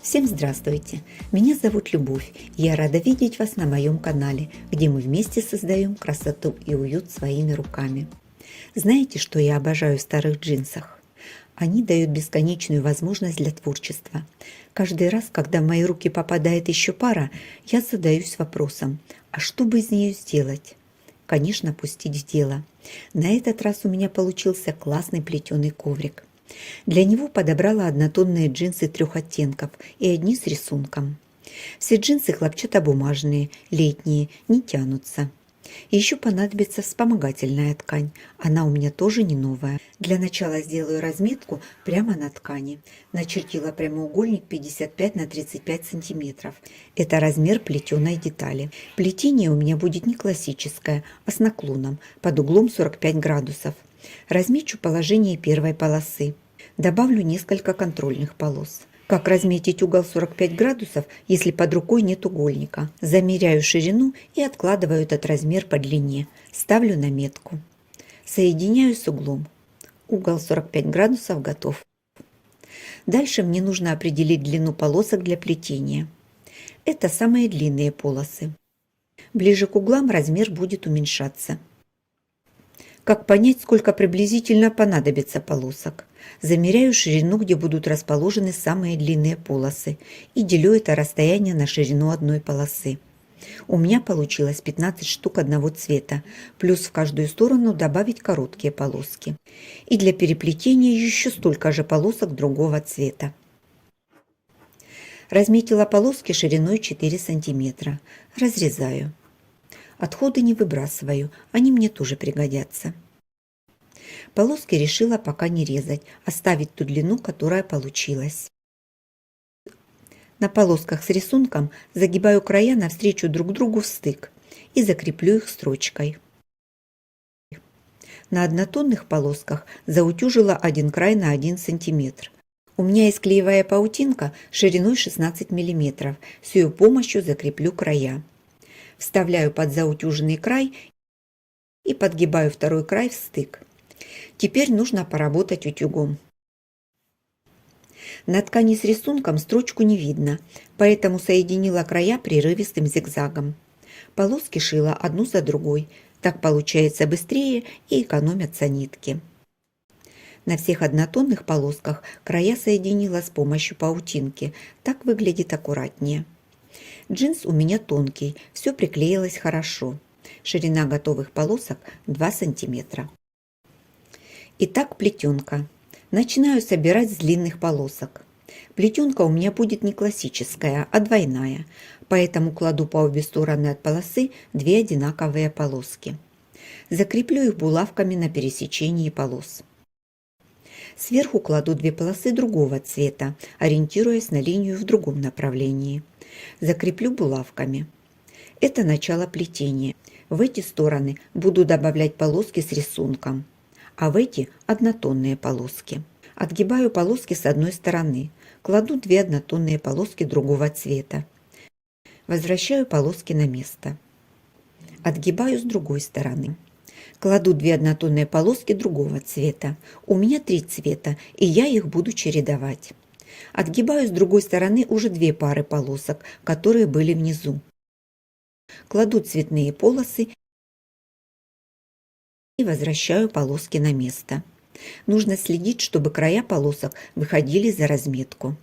Всем здравствуйте! Меня зовут Любовь, и я рада видеть вас на моем канале, где мы вместе создаем красоту и уют своими руками. Знаете, что я обожаю в старых джинсах? Они дают бесконечную возможность для творчества. Каждый раз, когда в мои руки попадает еще пара, я задаюсь вопросом, а что бы из нее сделать? Конечно, пустить в дело. На этот раз у меня получился классный плетеный коврик. Для него подобрала однотонные джинсы 3 оттенков и одни с рисунком. Все джинсы хлопчатобумажные, летние, не тянутся. И еще понадобится вспомогательная ткань, она у меня тоже не новая. Для начала сделаю разметку прямо на ткани. Начертила прямоугольник 55 на 35 сантиметров. Это размер плетеной детали. Плетение у меня будет не классическое, а с наклоном, под углом 45 градусов. Размечу положение первой полосы. Добавлю несколько контрольных полос. Как разметить угол 45 градусов, если под рукой нет угольника? Замеряю ширину и откладываю этот размер по длине. Ставлю на метку. Соединяю с углом. Угол 45 градусов готов. Дальше мне нужно определить длину полосок для плетения. Это самые длинные полосы. Ближе к углам размер будет уменьшаться. Как понять, сколько приблизительно понадобится полосок? Замеряю ширину, где будут расположены самые длинные полосы, и делю это расстояние на ширину одной полосы. У меня получилось 15 штук одного цвета, плюс в каждую сторону добавить короткие полоски. И для переплетения еще столько же полосок другого цвета. Разметила полоски шириной 4 сантиметра. Разрезаю. Отходы не выбрасываю, они мне тоже пригодятся. Полоски решила пока не резать, оставить ту длину, которая получилась. На полосках с рисунком загибаю края навстречу друг другу в стык и закреплю их строчкой. На однотонных полосках заутюжила один край на 1 сантиметр. У меня есть клеевая паутинка шириной 16 мм, с ее помощью закреплю края. Вставляю под заутюженный край и подгибаю второй край в стык. Теперь нужно поработать утюгом. На ткани с рисунком строчку не видно, поэтому соединила края прерывистым зигзагом. Полоски шила одну за другой, так получается быстрее и экономятся нитки. На всех однотонных полосках края соединила с помощью паутинки, так выглядит аккуратнее. Джинс у меня тонкий, все приклеилось хорошо. Ширина готовых полосок 2 сантиметра. Итак, плетенка. Начинаю собирать с длинных полосок. Плетенка у меня будет не классическая, а двойная, поэтому кладу по обе стороны от полосы 2 одинаковые полоски. Закреплю их булавками на пересечении полос. Сверху кладу 2 полосы другого цвета, ориентируясь на линию в другом направлении. Закреплю булавками. Это начало плетения. В эти стороны буду добавлять полоски с рисунком, а в эти однотонные полоски. Отгибаю полоски с одной стороны, кладу 2 однотонные полоски другого цвета. Возвращаю полоски на место. Отгибаю с другой стороны. Кладу 2 однотонные полоски другого цвета. У меня 3 цвета, и я их буду чередовать. Отгибаю с другой стороны уже 2 пары полосок, которые были внизу. Кладу цветные полосы и возвращаю полоски на место. Нужно следить, чтобы края полосок выходили за разметку.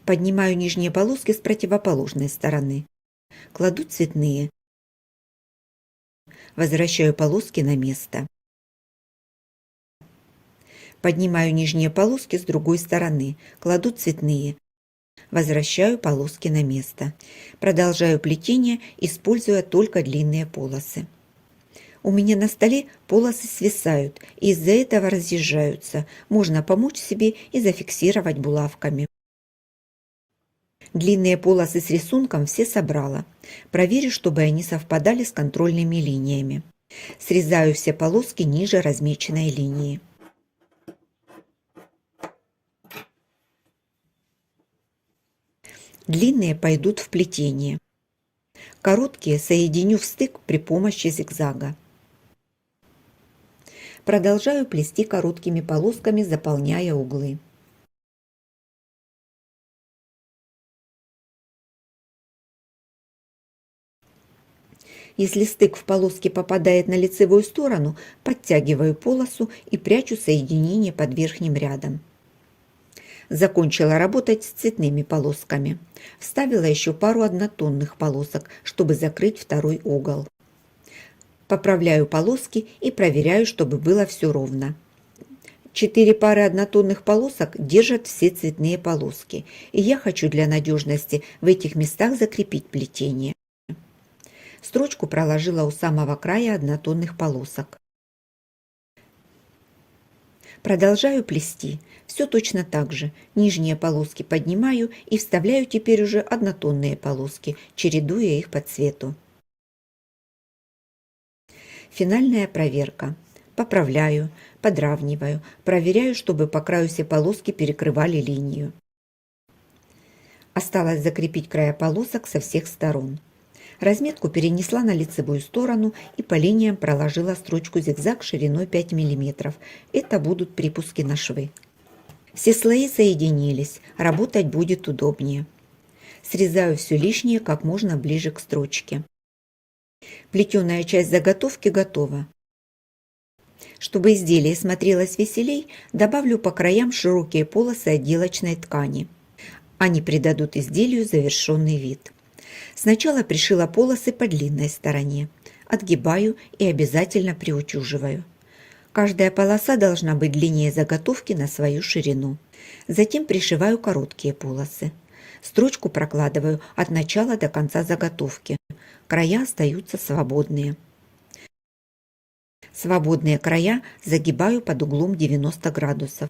Поднимаю нижние полоски с противоположной стороны. Кладу цветные. Возвращаю полоски на место. Поднимаю нижние полоски с другой стороны. Кладу цветные. Возвращаю полоски на место. Продолжаю плетение, используя только длинные полосы. У меня на столе полосы свисают и из-за этого разъезжаются. Можно помочь себе и зафиксировать булавками. Длинные полосы с рисунком все собрала. Проверю, чтобы они совпадали с контрольными линиями. Срезаю все полоски ниже размеченной линии. Длинные пойдут в плетение. Короткие соединю в стык при помощи зигзага. Продолжаю плести короткими полосками, заполняя углы. Если стык в полоске попадает на лицевую сторону, подтягиваю полосу и прячу соединение под верхним рядом. Закончила работать с цветными полосками. Вставила еще пару однотонных полосок, чтобы закрыть второй угол. Поправляю полоски и проверяю, чтобы было все ровно. 4 пары однотонных полосок держат все цветные полоски, и я хочу для надежности в этих местах закрепить плетение. Строчку проложила у самого края однотонных полосок. Продолжаю плести. Все точно так же. Нижние полоски поднимаю и вставляю теперь уже однотонные полоски, чередуя их по цвету. Финальная проверка. Поправляю, подравниваю, проверяю, чтобы по краю все полоски перекрывали линию. Осталось закрепить края полосок со всех сторон. Разметку перенесла на лицевую сторону и по линиям проложила строчку зигзаг шириной 5 мм. Это будут припуски на швы. Все слои соединились, работать будет удобнее. Срезаю все лишнее как можно ближе к строчке. Плетеная часть заготовки готова. Чтобы изделие смотрелось веселей, добавлю по краям широкие полосы отделочной ткани. Они придадут изделию завершенный вид. Сначала пришила полосы по длинной стороне. Отгибаю и обязательно приутюживаю. Каждая полоса должна быть длиннее заготовки на свою ширину. Затем пришиваю короткие полосы. Строчку прокладываю от начала до конца заготовки. Края остаются свободные. Свободные края загибаю под углом 90 градусов.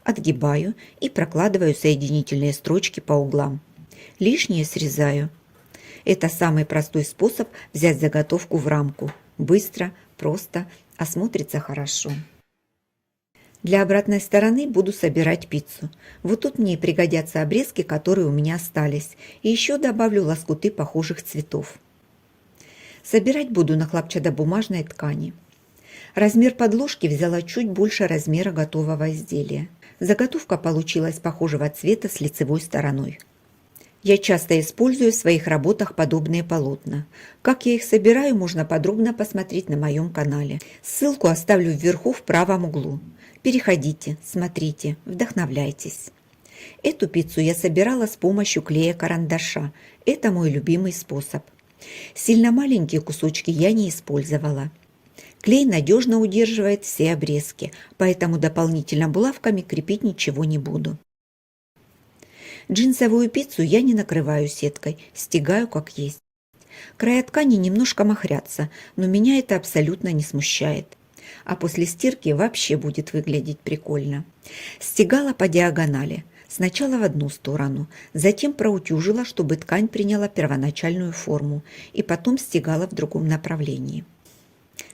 Отгибаю и прокладываю соединительные строчки по углам. Лишнее срезаю. Это самый простой способ взять заготовку в рамку. Быстро, просто, а смотрится хорошо. Для обратной стороны буду собирать пиццу. Вот тут мне и пригодятся обрезки, которые у меня остались. И еще добавлю лоскуты похожих цветов. Собирать буду на хлопчатобумажной ткани. Размер подложки взяла чуть больше размера готового изделия. Заготовка получилась похожего цвета с лицевой стороной. Я часто использую в своих работах подобные полотна. Как я их собираю, можно подробно посмотреть на моем канале. Ссылку оставлю вверху в правом углу. Переходите, смотрите, вдохновляйтесь. Эту пиццу я собирала с помощью клея-карандаша. Это мой любимый способ. Сильно маленькие кусочки я не использовала. Клей надежно удерживает все обрезки, поэтому дополнительно булавками крепить ничего не буду. Джинсовую пиццу я не накрываю сеткой, стягаю как есть. Края ткани немножко махрятся, но меня это абсолютно не смущает. А после стирки вообще будет выглядеть прикольно. Стягала по диагонали. Сначала в одну сторону, затем проутюжила, чтобы ткань приняла первоначальную форму, и потом стягала в другом направлении.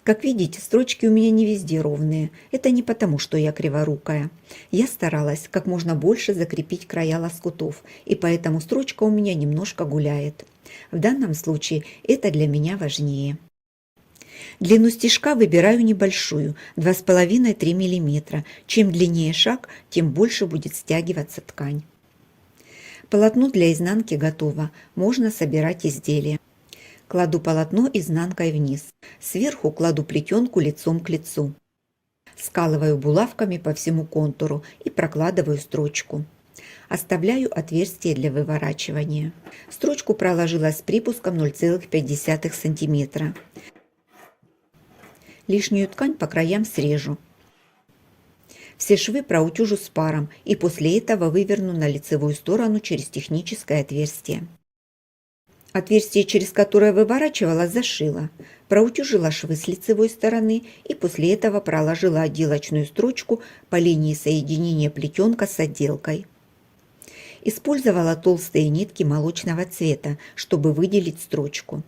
Как видите, строчки у меня не везде ровные. Это не потому, что я криворукая. Я старалась как можно больше закрепить края лоскутов, и поэтому строчка у меня немножко гуляет. В данном случае это для меня важнее. Длину стежка выбираю небольшую, 2,5-3 мм. Чем длиннее шаг, тем больше будет стягиваться ткань. Полотно для изнанки готово. Можно собирать изделие. Кладу полотно изнанкой вниз. Сверху кладу плетенку лицом к лицу. Скалываю булавками по всему контуру и прокладываю строчку. Оставляю отверстие для выворачивания. Строчку проложила с припуском 0,5 см. Лишнюю ткань по краям срежу. Все швы проутюжу с паром и после этого выверну на лицевую сторону через техническое отверстие. Отверстие, через которое выворачивала, зашила. Проутюжила швы с лицевой стороны и после этого проложила отделочную строчку по линии соединения плетенка с отделкой. Использовала толстые нитки молочного цвета, чтобы выделить строчку.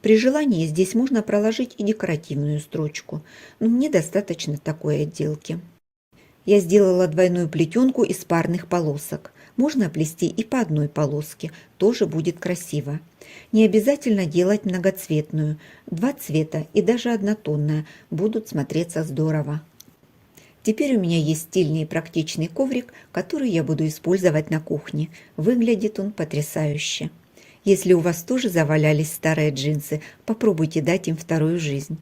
При желании здесь можно проложить и декоративную строчку, но мне достаточно такой отделки. Я сделала двойную плетенку из парных полосок. Можно плести и по одной полоске, тоже будет красиво. Не обязательно делать многоцветную. 2 цвета и даже однотонная будут смотреться здорово. Теперь у меня есть стильный и практичный коврик, который я буду использовать на кухне. Выглядит он потрясающе. Если у вас тоже завалялись старые джинсы, попробуйте дать им вторую жизнь.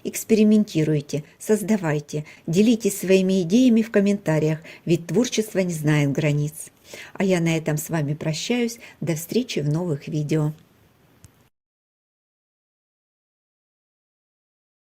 Экспериментируйте, создавайте, делитесь своими идеями в комментариях, ведь творчество не знает границ. А я на этом с вами прощаюсь. До встречи в новых видео.